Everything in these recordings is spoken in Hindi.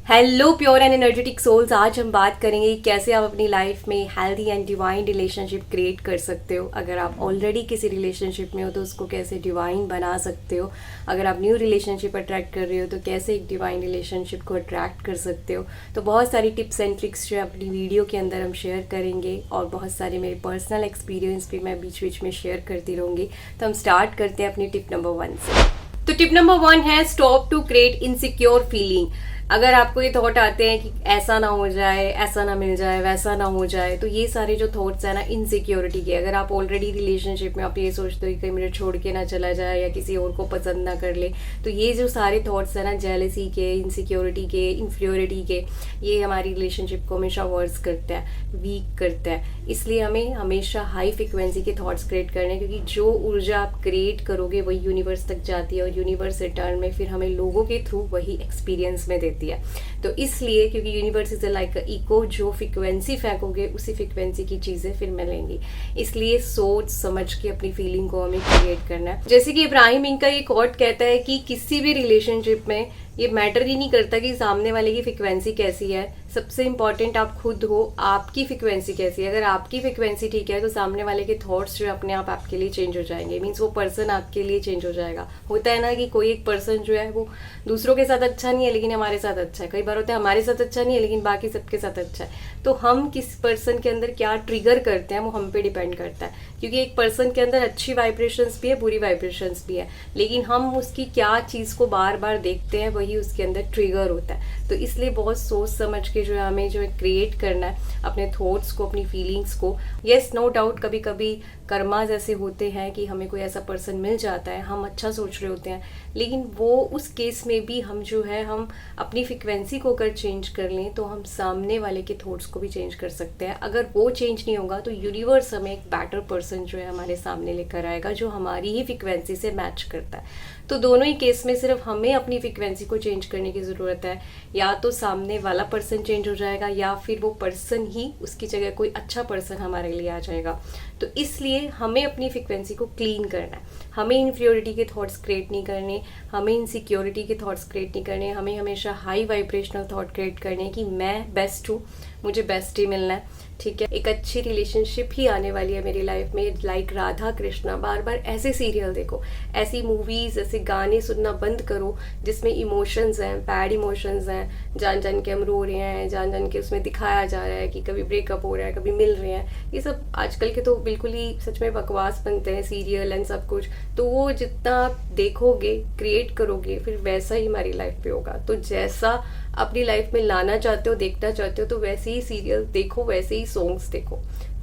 Hello pure and energetic souls. आज हम बात करेंगे कि कैसे आप अपनी लाइफ में healthy and divine relationship create कर सकते हो। अगर आप ऑलरेडी किसी रिलेशनशिप में हो तो उसको कैसे डिवाइन बना सकते हो। अगर आप न्यू रिलेशनशिप अट्रैक्ट कर रहे हो तो कैसे एक डिवाइन रिलेशनशिप को अट्रैक्ट कर सकते हो। तो बहुत सारी टिप्स एंड ट्रिक्स जो है अपनी वीडियो के अंदर हम शेयर करेंगे और बहुत सारे मेरे पर्सनल एक्सपीरियंस भी मैं बीच बीच में शेयर करती रहूँगी। तो हम स्टार्ट करते हैं अपनी टिप नंबर 1 से। तो टिप नंबर 1 है stop to create insecure feeling. अगर आपको ये थॉट आते हैं कि ऐसा ना हो जाए, ऐसा ना मिल जाए, वैसा ना हो जाए, तो ये सारे जो थॉट्स है ना इनसिक्योरिटी के, अगर आप ऑलरेडी रिलेशनशिप में आप ये सोचते हो कि कहीं मुझे छोड़ के ना चला जाए या किसी और को पसंद ना कर ले, तो ये जो सारे थॉट्स है ना जेलसी के, इनसिक्योरिटी के, इन्फीरियोरिटी के, ये हमारी रिलेशनशिप को हमेशा वर्स करता है, वीक करता है। इसलिए हमें हमेशा हाई फ्रिक्वेंसी के थॉट्स क्रिएट करने हैं, क्योंकि जो ऊर्जा आप क्रिएट करोगे वही यूनिवर्स तक जाती है और यूनिवर्स रिटर्न में फिर हमें लोगों के थ्रू वही एक्सपीरियंस में देती है। तो इसलिए क्योंकि यूनिवर्स इज लाइक इको, जो फ्रिक्वेंसी फेंकोगे उसी फ्रिक्वेंसी की चीजें फिर मिलेंगी। इसलिए सोच समझ के अपनी फीलिंग को हमें क्रिएट करना है। जैसे कि इब्राहिम इनका ये कोट कहता है कि किसी भी रिलेशनशिप में ये मैटर ही नहीं करता कि सामने वाले की फ्रिक्वेंसी कैसी है, सबसे इंपॉर्टेंट आप खुद हो, आपकी फ्रिक्वेंसी कैसी है। अगर आपकी फ्रिक्वेंसी ठीक है तो सामने वाले के थॉट्स जो है अपने आप आपके लिए चेंज हो जाएंगे। मीन्स वो पर्सन आपके लिए चेंज हो जाएगा। होता है ना कि कोई एक पर्सन जो है वो दूसरों के साथ अच्छा नहीं है लेकिन हमारे साथ अच्छा है। कई बार होता है हमारे साथ अच्छा नहीं है लेकिन बाकी सबके साथ अच्छा है। तो हम किस पर्सन के अंदर क्या ट्रिगर करते हैं वो हम पे डिपेंड करता है, क्योंकि एक पर्सन के अंदर अच्छी वाइब्रेशंस भी है, बुरी वाइब्रेशंस भी है, लेकिन हम उसकी क्या चीज़ को बार बार देखते हैं वही उसके अंदर ट्रिगर होता है। तो इसलिए बहुत सोच समझ के जो है हमें जो है क्रिएट करना है अपने थॉट्स को, अपनी फीलिंग्स को। यस, नो डाउट कभी कभी कर्माज ऐसे होते हैं कि हमें कोई ऐसा पर्सन मिल जाता है, हम अच्छा सोच रहे होते हैं, लेकिन वो उस केस में भी हम जो है हम अपनी फ्रिक्वेंसी को अगर चेंज कर लें तो हम सामने वाले के थॉट्स को भी चेंज कर सकते हैं। अगर वो चेंज नहीं होगा तो यूनिवर्स हमें एक बेटर पर्सन जो है हमारे सामने लेकर आएगा जो हमारी ही फ्रिक्वेंसी से मैच करता है। तो दोनों ही केस में सिर्फ हमें अपनी फ्रिक्वेंसी को चेंज करने की ज़रूरत है। या तो सामने वाला पर्सन चेंज हो जाएगा या फिर वो पर्सन ही उसकी जगह कोई अच्छा पर्सन हमारे लिए आ जाएगा। तो इसलिए हमें अपनी फ्रिक्वेंसी को क्लीन करना है। हमें इन्फीरियोरिटी के थॉट्स क्रिएट नहीं करने, हमें इनसिक्योरिटी के थॉट्स क्रिएट नहीं करने, हमें हमेशा हाई वाइब्रेशनल थॉट क्रिएट करने कि मैं बेस्ट हूँ, मुझे बेस्ट ही मिलना है। ठीक है, एक अच्छी रिलेशनशिप ही आने वाली है मेरी लाइफ में। लाइक राधा कृष्णा, बार बार ऐसे सीरियल देखो, ऐसी मूवीज, ऐसे गाने सुनना बंद करो जिसमें इमोशंस हैं, बैड इमोशंस हैं, जान जान के हम रो रहे हैं, जान जान के उसमें दिखाया जा रहा है कि कभी ब्रेकअप हो रहा है, कभी मिल रहे हैं। ये सब आजकल के तो बिल्कुल ही सच में बकवास बनते हैं सीरियल एंड सब कुछ। तो वो जितना आप देखोगे, क्रिएट करोगे, फिर वैसा ही हमारी लाइफ पे होगा। तो जैसा अपनी लाइफ में लाना चाहते हो, देखना चाहते हो, तो वैसे ही सीरियल देखो, वैसे ही सॉन्ग्स देखो।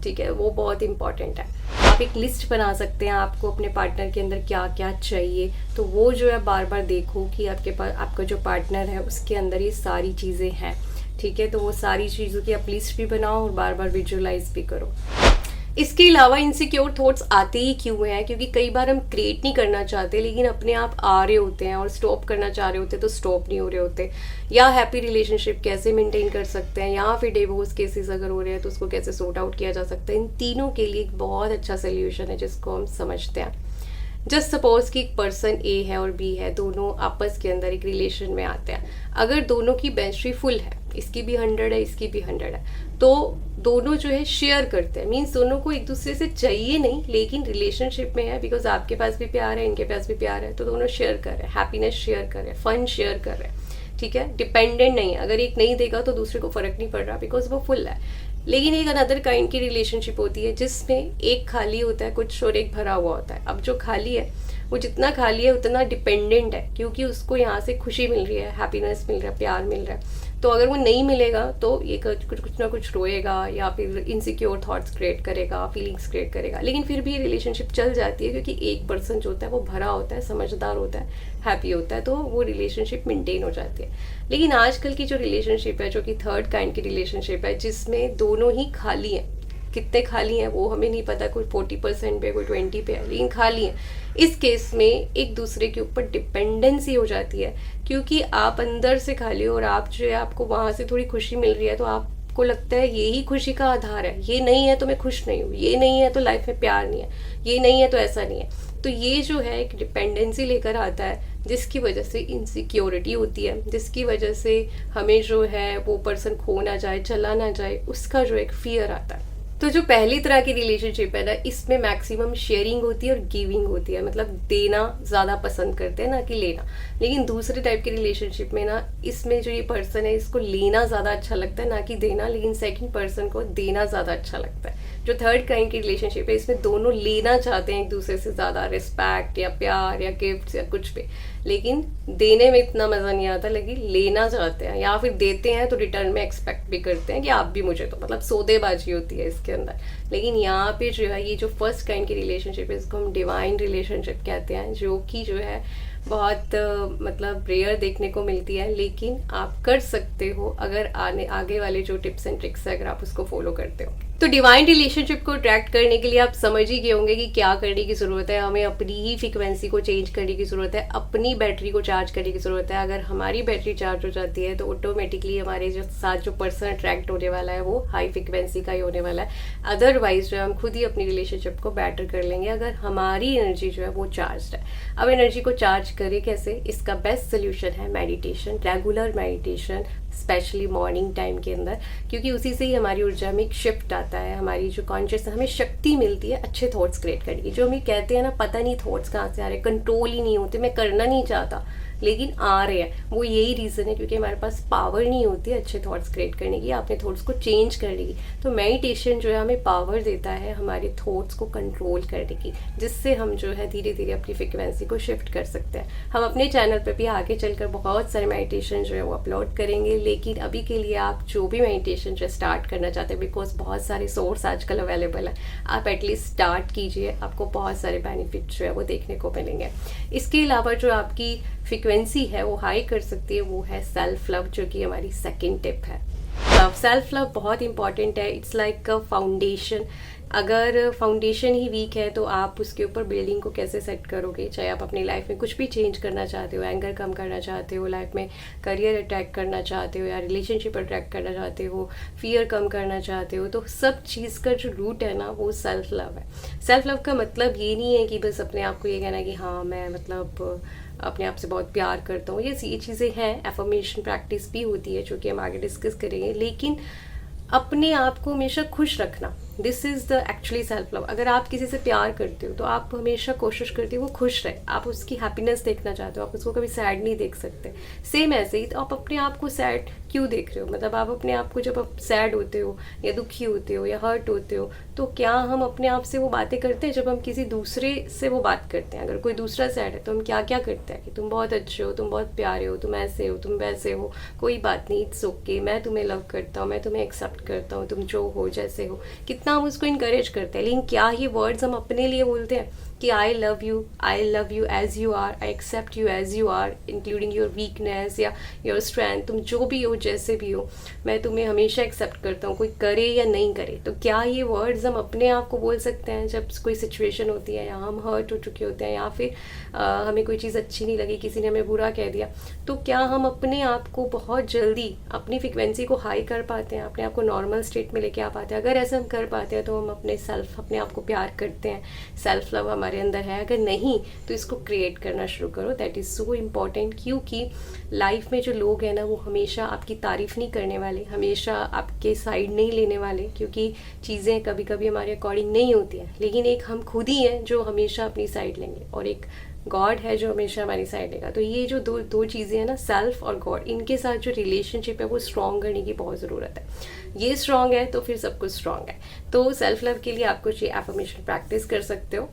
ठीक है, वो बहुत इंपॉर्टेंट है। आप एक लिस्ट बना सकते हैं आपको अपने पार्टनर के अंदर क्या क्या चाहिए, तो वो जो है बार बार देखो कि आपके पास आपका जो पार्टनर है उसके अंदर ये सारी चीज़ें हैं। ठीक है, तो वो सारी चीज़ों की आप लिस्ट भी बनाओ और बार बार विजुअलाइज भी करो। इसके अलावा इनसिक्योर थॉट्स आते ही क्यों हैं? क्योंकि कई बार हम क्रिएट नहीं करना चाहते लेकिन अपने आप आ रहे होते हैं, और स्टॉप करना चाह रहे होते तो स्टॉप नहीं हो रहे होते। या हैप्पी रिलेशनशिप कैसे मेंटेन कर सकते हैं, या फिर डिवोर्स केसेस अगर हो रहे हैं तो उसको कैसे सॉर्ट आउट किया जा सकता है। इन तीनों के लिए एक बहुत अच्छा सोल्यूशन है जिसको हम समझते हैं। जस्ट सपोज कि एक पर्सन ए है और बी है, दोनों आपस के अंदर एक रिलेशन में आते हैं। अगर दोनों की बैटरी फुल है, इसकी भी 100 है, इसकी भी 100 है, तो दोनों जो है शेयर करते हैं। मीन्स दोनों को एक दूसरे से चाहिए नहीं लेकिन रिलेशनशिप में है, बिकॉज आपके पास भी प्यार है, इनके पास भी प्यार है, तो दोनों शेयर कर रहे हैं, हैप्पीनेस शेयर कर रहे हैं, फन शेयर कर रहे हैं। ठीक है, डिपेंडेंट नहीं है। अगर एक नहीं देगा तो दूसरे को फर्क नहीं पड़ रहा बिकॉज वो फुल है। लेकिन एक अनदर काइंड की रिलेशनशिप होती है जिसमें एक खाली होता है कुछ और एक भरा हुआ होता है। अब जो खाली है वो जितना खाली है उतना डिपेंडेंट है, क्योंकि उसको यहाँ से खुशी मिल रही है, हैप्पीनेस मिल रहा है, प्यार मिल रहा है। तो अगर वो नहीं मिलेगा तो ये कुछ ना कुछ रोएगा या फिर इनसिक्योर थॉट्स क्रिएट करेगा, फीलिंग्स क्रिएट करेगा। लेकिन फिर भी रिलेशनशिप चल जाती है क्योंकि एक पर्सन जो होता है वो भरा होता है, समझदार होता है, हैप्पी होता है, तो वो रिलेशनशिप मेंटेन हो जाती है। लेकिन आजकल की जो रिलेशनशिप है, जो कि थर्ड काइंड की रिलेशनशिप है, जिसमें दोनों ही खाली हैं, कितने खाली हैं वो हमें नहीं पता, कोई 40% पे, कोई 20 पे है, लेकिन खाली है। इस केस में एक दूसरे के ऊपर डिपेंडेंसी हो जाती है, क्योंकि आप अंदर से खाली हो और आप जो है आपको वहाँ से थोड़ी खुशी मिल रही है, तो आपको लगता है यही खुशी का आधार है, ये नहीं है तो मैं खुश नहीं हूँ, ये नहीं है तो लाइफ में प्यार नहीं है, ये नहीं है तो ऐसा नहीं है। तो ये जो है एक डिपेंडेंसी लेकर आता है जिसकी वजह से इनसिक्योरिटी होती है, जिसकी वजह से हमें जो है वो पर्सन खो ना जाए, चला ना जाए, उसका जो एक फियर आता है। तो जो पहली तरह की रिलेशनशिप है ना, इसमें मैक्सिमम शेयरिंग होती है और गिविंग होती है, मतलब देना ज़्यादा पसंद करते हैं ना कि लेना। लेकिन दूसरे टाइप की रिलेशनशिप में ना, इसमें जो ये पर्सन है इसको लेना ज़्यादा अच्छा लगता है ना कि देना, लेकिन सेकंड पर्सन को देना ज़्यादा अच्छा लगता है। जो थर्ड काइंड की रिलेशनशिप है इसमें दोनों लेना चाहते हैं एक दूसरे से ज़्यादा, रिस्पेक्ट या प्यार या गिफ्ट या कुछ भी, लेकिन देने में इतना मज़ा नहीं आता, लेकिन लेना चाहते हैं, या फिर देते हैं तो रिटर्न में एक्सपेक्ट भी करते हैं कि आप भी मुझे, तो मतलब सौदेबाजी होती है इसके अंदर। लेकिन यहाँ पे जो है ये जो फर्स्ट काइंड की रिलेशनशिप है इसको हम डिवाइन रिलेशनशिप कहते हैं, जो कि जो है बहुत मतलब रेयर देखने को मिलती है, लेकिन आप कर सकते हो अगर आगे वाले जो टिप्स एंड ट्रिक्स है अगर आप उसको फॉलो करते हो। तो डिवाइन रिलेशनशिप को अट्रैक्ट करने के लिए आप समझ ही गए होंगे कि क्या करने की ज़रूरत है। हमें अपनी ही फ्रिक्वेंसी को चेंज करने की ज़रूरत है, अपनी बैटरी को चार्ज करने की ज़रूरत है। अगर हमारी बैटरी चार्ज हो जाती है तो ऑटोमेटिकली हमारे जो साथ जो पर्सन अट्रैक्ट होने वाला है वो हाई फ्रिक्वेंसी का ही होने वाला है। अदरवाइज जो है हम खुद ही अपनी रिलेशनशिप को बेटर कर लेंगे अगर हमारी एनर्जी जो है वो चार्ज है। अब एनर्जी को चार्ज करें कैसे? इसका बेस्ट सोल्यूशन है meditation, regular meditation, specially morning time के अंदर, क्योंकि उसी से ही हमारी ऊर्जा में एक शिफ्ट आता है। हमारी जो कॉन्शियस हमें शक्ति मिलती है अच्छे थॉट्स क्रिएट करने की। जो हम कहते हैं ना, पता नहीं थॉट्स कहाँ से आ रहे, कंट्रोल ही नहीं होते, मैं करना नहीं चाहता लेकिन आ रहे हैं, वो यही रीज़न है क्योंकि हमारे पास पावर नहीं होती है अच्छे थॉट्स क्रिएट करने की, अपने थॉट्स को चेंज करने की। तो मेडिटेशन जो है हमें पावर देता है हमारे थॉट्स को कंट्रोल करने की, जिससे हम जो है धीरे धीरे अपनी फ्रिक्वेंसी को शिफ्ट कर सकते हैं। हम अपने चैनल पर भी आगे चलकर बहुत सारे मेडिटेशन जो है वो अपलोड करेंगे, लेकिन अभी के लिए आप जो भी मेडिटेशन जो स्टार्ट करना चाहते हैं, बिकॉज बहुत सारे सोर्स आजकल अवेलेबल है, आप एटलीस्ट स्टार्ट कीजिए, आपको बहुत सारे बेनिफिट जो है वो देखने को मिलेंगे। इसके अलावा जो आपकी फ्रिक्वेंसी है वो हाई कर सकती है वो है सेल्फ लव, जो कि हमारी सेकंड टिप है। सेल्फ लव बहुत इंपॉर्टेंट है, इट्स लाइक अ फाउंडेशन। अगर फाउंडेशन ही वीक है तो आप उसके ऊपर बिल्डिंग को कैसे सेट करोगे? चाहे आप अपनी लाइफ में कुछ भी चेंज करना चाहते हो, एंगर कम करना चाहते हो, लाइफ में करियर अट्रैक्ट करना चाहते हो या रिलेशनशिप अट्रैक्ट करना चाहते हो, फियर कम करना चाहते हो, तो सब चीज़ का जो रूट है ना वो सेल्फ लव है। सेल्फ लव का मतलब ये नहीं है कि बस अपने आप को ये कहना कि हाँ मैं मतलब अपने आप से बहुत प्यार करता हूँ। ये चीज़ें हैं, एफर्मेशन प्रैक्टिस भी होती है जो कि हम आगे डिस्कस करेंगे, लेकिन अपने आप को हमेशा खुश रखना, this is the actually self love. अगर आप किसी से प्यार करते हो तो आप हमेशा कोशिश करते हो वो खुश रहे, आप उसकी हैप्पीनेस देखना चाहते हो, आप उसको कभी सैड नहीं देख सकते। सेम ऐसे ही तो आप अपने आप को सैड क्यों देख रहे हो? मतलब आप अपने आप को जब आप सैड होते हो या दुखी होते हो या हर्ट होते हो तो क्या हम अपने आप से वो बातें करते हैं? जब हम किसी दूसरे से वो बात करते हैं, अगर कोई दूसरा सैड है तो हम क्या क्या करते हैं कि तुम बहुत अच्छे हो, तुम बहुत प्यारे हो, तुम ऐसे हो, तुम वैसे हो, कोई बात नहीं, इट्स ओके, मैं तुम्हें लव करता हूँ, मैं तुम्हें एक्सेप्ट करता हूँ, तुम जो हो जैसे हो, कितना हम उसको इनकरेज करते हैं। लेकिन क्या ये वर्ड्स हम अपने लिए बोलते हैं कि I love you as you are, I accept you as you are, including your weakness या योर स्ट्रेंथ, तुम जो भी हो जैसे भी हो, मैं तुम्हें हमेशा एक्सेप्ट करता हूँ, कोई करे या नहीं करे। तो क्या ये वर्ड्स हम अपने आप को बोल सकते हैं जब कोई सिचुएशन होती है या हम हर्ट हो चुके होते हैं या फिर हमें कोई चीज़ अच्छी नहीं लगी, किसी ने हमें बुरा कह दिया, तो क्या हम अपने आप को बहुत जल्दी अपनी फ्रिक्वेंसी को हाई कर पाते हैं, अपने आप को नॉर्मल स्टेट में लेके आ पाते हैं? अगर ऐसा हम कर पाते हैं तो हम अपने आप को प्यार करते हैं, सेल्फ लव हमारे अंदर है। अगर नहीं तो इसको क्रिएट करना शुरू करो, दैट इज़ सो इम्पॉर्टेंट, क्योंकि लाइफ में जो लोग हैं ना वो हमेशा आपकी तारीफ नहीं करने वाले, हमेशा आपके साइड नहीं लेने वाले, क्योंकि चीज़ें कभी कभी हमारे अकॉर्डिंग नहीं होती हैं। लेकिन एक हम खुद ही हैं जो हमेशा अपनी साइड लेंगे और एक गॉड है जो हमेशा हमारी साइड लेगा। तो ये जो दो चीज़ें हैं ना, सेल्फ और गॉड, इनके साथ जो रिलेशनशिप है वो स्ट्रॉन्ग करने की बहुत ज़रूरत है। ये स्ट्रॉन्ग है तो फिर सब कुछ स्ट्रॉन्ग है। तो सेल्फ लव के लिए आप कुछ ये एफर्मेशन प्रैक्टिस कर सकते हो।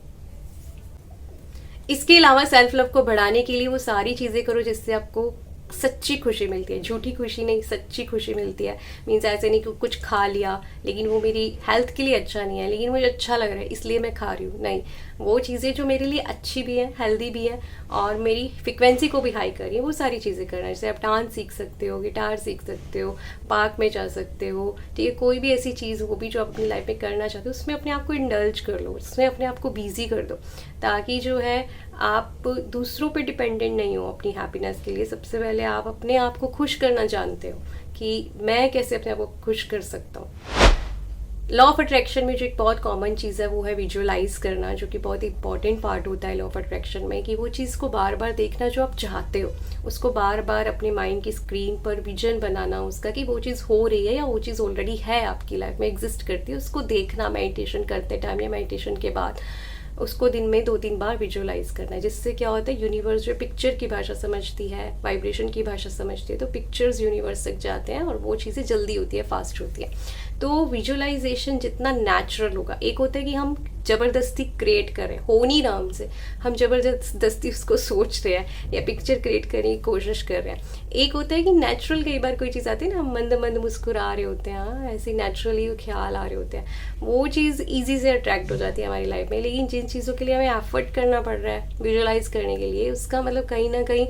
इसके अलावा सेल्फ लव को बढ़ाने के लिए वो सारी चीज़ें करो जिससे आपको सच्ची खुशी मिलती है, झूठी खुशी नहीं, सच्ची खुशी मिलती है। मीन्स ऐसे नहीं कि कुछ खा लिया लेकिन वो मेरी हेल्थ के लिए अच्छा नहीं है लेकिन मुझे अच्छा लग रहा है इसलिए मैं खा रही हूँ, नहीं, वो चीज़ें जो मेरे लिए अच्छी भी हैं, हेल्दी भी हैं और मेरी फ्रिक्वेंसी को भी हाई कर रही है, वो सारी चीज़ें करना। जैसे आप डांस सीख सकते हो, गिटार सीख सकते हो, पार्क में जा सकते हो, ठीक है, कोई भी ऐसी चीज़ हो भी जो आप अपनी लाइफ में करना चाहते हो उसमें अपने आप को इंडल्ज कर लो, उसमें अपने आप को बिजी कर दो, ताकि जो है आप दूसरों पे डिपेंडेंट नहीं हो अपनी हैप्पीनेस के लिए। सबसे पहले आप अपने आप को खुश करना जानते हो कि मैं कैसे अपने आप को खुश कर सकता हूँ। लॉ ऑफ अट्रैक्शन में जो एक बहुत कॉमन चीज़ है वो है विजुअलाइज करना, जो कि बहुत इंपॉर्टेंट पार्ट होता है लॉ ऑफ अट्रैक्शन में, कि वो चीज़ को बार बार देखना जो आप चाहते हो, उसको बार बार अपने माइंड की स्क्रीन पर विजन बनाना उसका, कि वो चीज़ हो रही है या वो चीज़ ऑलरेडी है आपकी लाइफ में एग्जिस्ट करती है, उसको देखना मेडिटेशन करते टाइम या मेडिटेशन के बाद उसको दिन में 2-3 बार विजुअलाइज करना है। जिससे क्या होता है, यूनिवर्स जो पिक्चर की भाषा समझती है, वाइब्रेशन की भाषा समझती है, तो पिक्चर्स यूनिवर्स तक जाते हैं और वो चीज़ें जल्दी होती है, फास्ट होती है। तो विजुअलाइजेशन जितना नेचुरल होगा, एक होता है कि हम ज़बरदस्ती क्रिएट कर रहे हैं, हो नहीं रहा हमसे, हम ज़बरदस्ती उसको सोच रहे हैं या पिक्चर क्रिएट करने की कोशिश कर रहे हैं। एक होता है कि नेचुरल, कई बार कोई चीज़ आती है ना, हम मंद मंद मुस्कुरा रहे होते हैं, हाँ ऐसे नेचुरली ख्याल आ रहे होते हैं, वो चीज़ ईजी से अट्रैक्ट हो जाती है हमारी लाइफ में। लेकिन जिन चीज़ों के लिए हमें एफर्ट करना पड़ रहा है विजुअलाइज करने के लिए, उसका मतलब कहीं ना कहीं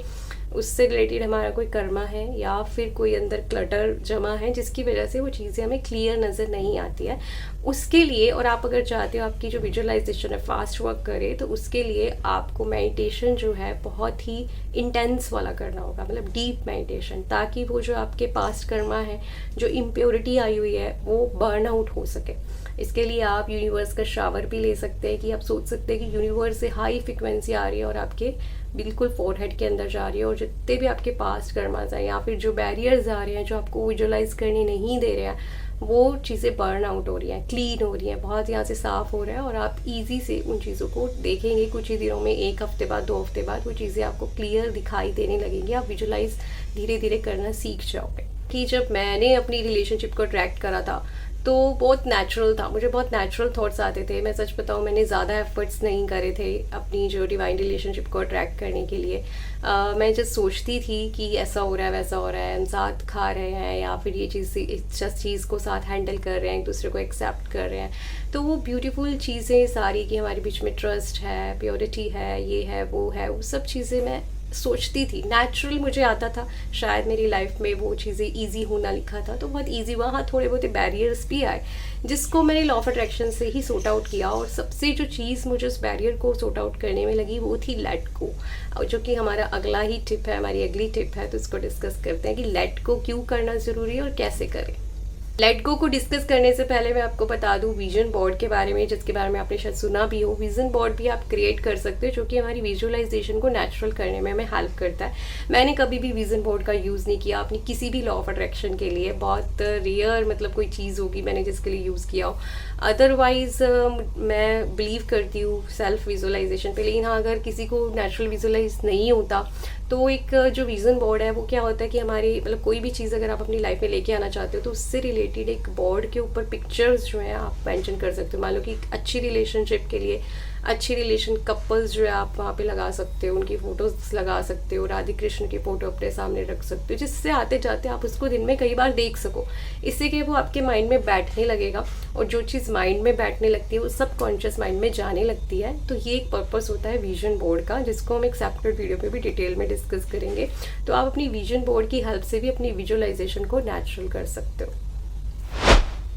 उससे रिलेटेड हमारा कोई कर्मा है या फिर कोई अंदर क्लटर जमा है, जिसकी वजह से वो चीज़ें हमें क्लियर नज़र नहीं आती है। उसके लिए, और आप अगर चाहते हो आपकी जो विजुअलाइजेशन है फास्ट वर्क करे, तो उसके लिए आपको मेडिटेशन जो है बहुत ही इंटेंस वाला करना होगा, मतलब डीप मेडिटेशन, ताकि वो जो आपके पास्ट कर्मा है, जो इम्प्योरिटी आई हुई है, वो बर्न आउट हो सके। इसके लिए आप यूनिवर्स का शावर भी ले सकते हैं, कि आप सोच सकते हैं कि यूनिवर्स से हाई फ्रिक्वेंसी आ रही है और आपके बिल्कुल फोरहेड के अंदर जा रही है, और जितने भी आपके पास्ट कर्मास हैं या फिर जो बैरियर्स आ रहे हैं जो आपको विजुअलाइज करने नहीं दे रहे हैं, वो चीज़ें बर्न आउट हो रही हैं, क्लीन हो रही हैं, बहुत यहाँ से साफ़ हो रहा है, और आप इजी से उन चीज़ों को देखेंगे कुछ ही दिनों में, 1 हफ्ते बाद 2 हफ्ते बाद वो चीज़ें आपको क्लियर दिखाई देने लगेंगी। आप विजुअलाइज धीरे धीरे करना सीख जाओगे। कि जब मैंने अपनी रिलेशनशिप को अट्रैक्ट करा था तो बहुत नेचुरल था, मुझे बहुत नेचुरल थॉट्स आते थे। मैं सच बताऊँ, मैंने ज़्यादा एफर्ट्स नहीं करे थे अपनी जो डिवाइन रिलेशनशिप को अट्रैक्ट करने के लिए। मैं जस्ट सोचती थी कि ऐसा हो रहा है, वैसा हो रहा है, हम साथ खा रहे हैं या फिर ये चीज़ को साथ हैंडल कर रहे हैं, एक दूसरे को एक्सेप्ट कर रहे हैं, तो वो ब्यूटीफुल चीज़ें सारी कि हमारे बीच में ट्रस्ट है, प्योरिटी है, ये है, वो सब चीज़ें मैं सोचती थी। नेचुरल मुझे आता था, शायद मेरी लाइफ में वो चीज़ें इजी होना लिखा था, तो बहुत इजी हुआ। हाँ, थोड़े बहुत बैरियर्स भी आए, जिसको मैंने लॉ ऑफ अट्रैक्शन से ही सॉर्ट आउट किया, और सबसे जो चीज़ मुझे उस बैरियर को सॉर्ट आउट करने में लगी वो थी लेट गो, जो कि हमारा अगला ही टिप है, हमारी अगली टिप है। तो इसको डिस्कस करते हैं कि लेट गो क्यों करना ज़रूरी है और कैसे करें। लेट गो को डिस्कस करने से पहले मैं आपको बता दूं विजन बोर्ड के बारे में, जिसके बारे में आपने शायद सुना भी हो। विजन बोर्ड भी आप क्रिएट कर सकते हो, जो कि हमारी विजुअलाइजेशन को नेचुरल करने में हमें हेल्प करता है। मैंने कभी भी विजन बोर्ड का यूज़ नहीं किया अपनी किसी भी लॉ ऑफ अट्रैक्शन के लिए, बहुत रेयर मतलब कोई चीज़ होगी मैंने जिसके लिए यूज़ किया हो। अदरवाइज मैं बिलीव करती हूँ सेल्फ विजुअलाइजेशन पे। लेकिन हाँ, अगर किसी को नेचुरल विजुअलाइज नहीं होता तो एक जो विजन बोर्ड है वो क्या होता है कि हमारी मतलब कोई भी चीज़ अगर आप अपनी लाइफ में लेके आना चाहते हो तो उससे रिलेटेड एक बोर्ड के ऊपर पिक्चर्स जो हैं आप मेंशन कर सकते हो। मान लो कि अच्छी रिलेशनशिप के लिए अच्छी रिलेशन कपल्स जो है आप वहाँ पे लगा सकते हो, उनकी फ़ोटोज़ लगा सकते हो, राधे कृष्ण की फ़ोटो अपने सामने रख सकते हो, जिससे आते जाते आप उसको दिन में कई बार देख सको। इससे कि वो आपके माइंड में बैठने लगेगा, और जो चीज़ माइंड में बैठने लगती है वो सबकॉन्शियस माइंड में जाने लगती है। तो ये एक पर्पस होता है विजन बोर्ड का, जिसको हम एक सेपरेट वीडियो पे भी डिटेल में डिस्कस करेंगे। तो आप अपनी विजन बोर्ड की हेल्प से भी अपनी विजुअलाइजेशन को नेचुरल कर सकते हो।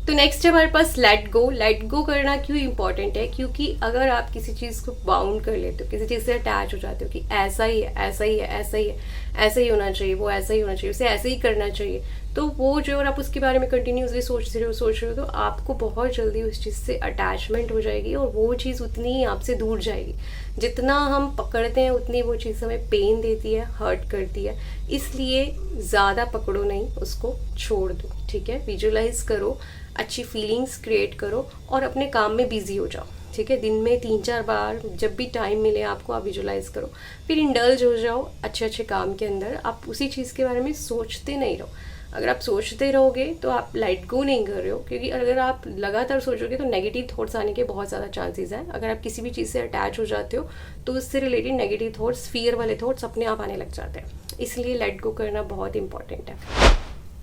तो नेक्स्ट है हमारे पास लेट गो। लेट गो करना क्यों इंपॉर्टेंट है? क्योंकि अगर आप किसी चीज़ को बाउंड कर लेते हो, किसी चीज़ से अटैच हो जाते हो कि ऐसा ही है, ऐसा ही है, ऐसा ही है, ऐसा ही होना चाहिए, वो ऐसा ही होना चाहिए, उसे ऐसे ही करना चाहिए, तो वो जो, और आप उसके बारे में कंटिन्यूसली सोच रहे हो तो आपको बहुत जल्दी उस चीज़ से अटैचमेंट हो जाएगी, और वो चीज़ उतनी ही आपसे दूर जाएगी। जितना हम पकड़ते हैं उतनी वो चीज़ हमें पेन देती है, हर्ट करती है। इसलिए ज़्यादा पकड़ो नहीं, उसको छोड़ दो, ठीक है। विजुअलाइज करो, अच्छी फीलिंग्स क्रिएट करो, और अपने काम में बिजी हो जाओ, ठीक है। दिन में 3-4 बार जब भी टाइम मिले आपको, आप विजुअलाइज करो, फिर इंडल्ज हो जाओ अच्छे अच्छे काम के अंदर। आप उसी चीज़ के बारे में सोचते नहीं रहो। अगर आप सोचते रहोगे तो आप लेट गो नहीं कर रहे हो, क्योंकि अगर आप लगातार सोचोगे तो नेगेटिव थॉट्स आने के बहुत ज़्यादा चांसेस हैं। अगर आप किसी भी चीज़ से अटैच हो जाते हो तो उससे रिलेटेड नेगेटिव थॉट्स, फियर वाले थॉट्स अपने आप आने लग जाते हैं। इसलिए लेट गो करना बहुत इंपॉर्टेंट है।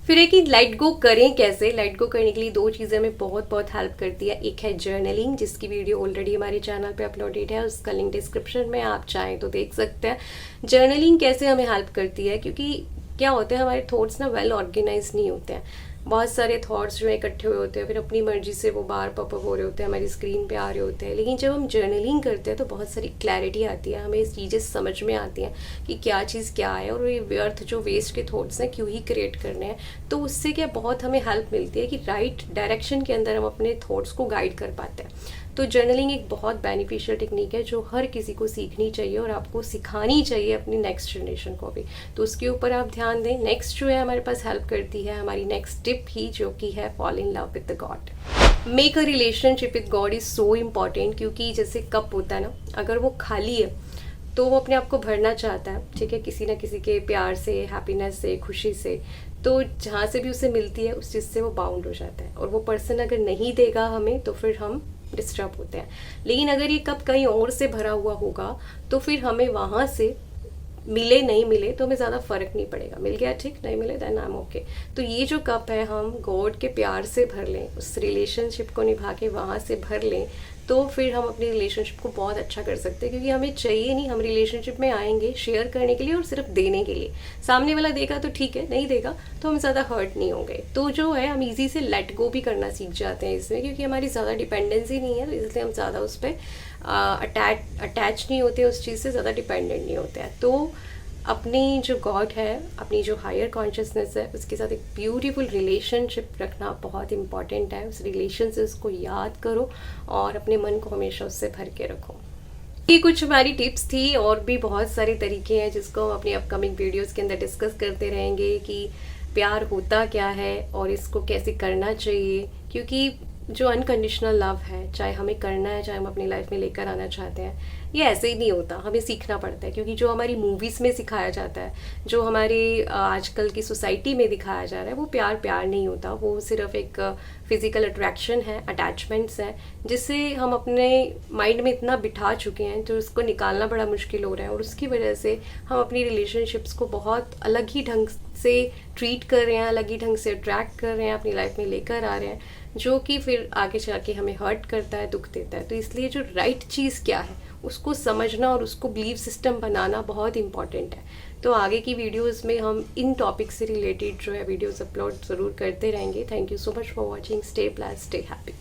फिर एक ही लेट गो करें कैसे? लेट गो करने के लिए 2 चीज़ें हमें बहुत हेल्प करती है। एक है जर्नलिंग, जिसकी वीडियो ऑलरेडी हमारे चैनल पे अपलोडेड है, उसका लिंक डिस्क्रिप्शन में आप चाहें तो देख सकते हैं। जर्नलिंग कैसे हमें हेल्प करती है? क्योंकि क्या होता है, हमारे थॉट्स ना वेल ऑर्गेनाइज नहीं होते हैं, बहुत सारे थॉट्स जो है इकट्ठे हुए होते हैं, फिर अपनी मर्जी से वो बार पॉपअप हो रहे होते हैं, हमारी स्क्रीन पे आ रहे होते हैं। लेकिन जब हम जर्नलिंग करते हैं तो बहुत सारी क्लैरिटी आती है, हमें चीज़ें समझ में आती हैं कि क्या चीज़ क्या है, और ये व्यर्थ जो वेस्ट के थॉट्स हैं क्यों ही क्रिएट करने हैं। तो उससे क्या बहुत हमें हेल्प मिलती है कि राइट डायरेक्शन के अंदर हम अपने थॉट्स को गाइड कर पाते हैं। तो जर्नलिंग एक बहुत बेनिफिशियल टेक्निक है जो हर किसी को सीखनी चाहिए और आपको सिखानी चाहिए अपनी नेक्स्ट जनरेशन को भी। तो उसके ऊपर आप ध्यान दें। नेक्स्ट जो है हमारे पास हेल्प करती है हमारी नेक्स्ट टिप ही, जो कि है fall in love with the God. Make a relationship with God is so important, क्योंकि जैसे कप होता है ना, अगर वो खाली है तो वो अपने आप को भरना चाहता है, ठीक है, किसी ना किसी के प्यार से, हैप्पीनेस से, खुशी से। तो जहाँ से भी उसे मिलती है उस चीज़ से वो बाउंड हो जाता है, और वो पर्सन अगर नहीं देगा हमें तो फिर हम डिस्टर्ब होते हैं। लेकिन अगर ये कप कहीं और से भरा हुआ होगा तो फिर हमें वहाँ से मिले नहीं मिले तो हमें ज़्यादा फ़र्क नहीं पड़ेगा, मिल गया ठीक, नहीं मिले देन आई एम ओके। तो ये जो कप है हम गॉड के प्यार से भर लें, उस रिलेशनशिप को निभा के वहाँ से भर लें, तो फिर हम अपनी रिलेशनशिप को बहुत अच्छा कर सकते हैं। क्योंकि हमें चाहिए नहीं, हम रिलेशनशिप में आएंगे शेयर करने के लिए और सिर्फ देने के लिए। सामने वाला देगा तो ठीक है, नहीं देगा तो हम ज़्यादा हर्ट नहीं होंगे। तो जो है हम इजी से लेट गो भी करना सीख जाते हैं इसमें, क्योंकि हमारी ज़्यादा डिपेंडेंसी नहीं है, इसलिए हम ज़्यादा उस पर अटैच नहीं होते, उस चीज़ से ज़्यादा डिपेंडेंट नहीं होते हैं। तो अपनी जो गॉड है, अपनी जो हायर कॉन्शियसनेस है, उसके साथ एक ब्यूटीफुल रिलेशनशिप रखना बहुत इंपॉर्टेंट है। उस रिलेशन से उसको याद करो और अपने मन को हमेशा उससे भर के रखो। ये कुछ हमारी टिप्स थी, और भी बहुत सारे तरीके हैं जिसको हम अपनी अपकमिंग वीडियोस के अंदर डिस्कस करते रहेंगे कि प्यार होता क्या है और इसको कैसे करना चाहिए। क्योंकि जो अनकंडीशनल लव है, चाहे हमें करना है, चाहे हम अपनी लाइफ में लेकर आना चाहते हैं, ये ऐसे ही नहीं होता, हमें सीखना पड़ता है। क्योंकि जो हमारी मूवीज़ में सिखाया जाता है, जो हमारी आजकल की सोसाइटी में दिखाया जा रहा है, वो प्यार नहीं होता। वो सिर्फ एक फिज़िकल अट्रैक्शन है, अटैचमेंट्स हैं, जिससे हम अपने माइंड में इतना बिठा चुके हैं, जो उसको निकालना बड़ा मुश्किल हो रहा है। और उसकी वजह से हम अपनी रिलेशनशिप्स को बहुत अलग ही ढंग से ट्रीट कर रहे हैं, अलग ही ढंग से अट्रैक्ट कर रहे हैं, अपनी लाइफ में लेकर आ रहे हैं, जो कि फिर आगे जाके हमें हर्ट करता है, दुख देता है। तो इसलिए जो राइट चीज़ क्या है उसको समझना और उसको बिलीव सिस्टम बनाना बहुत इंपॉर्टेंट है। तो आगे की वीडियोस में हम इन टॉपिक से रिलेटेड जो है वीडियोस अपलोड ज़रूर करते रहेंगे। Thank you so much for watching. Stay blessed, stay happy.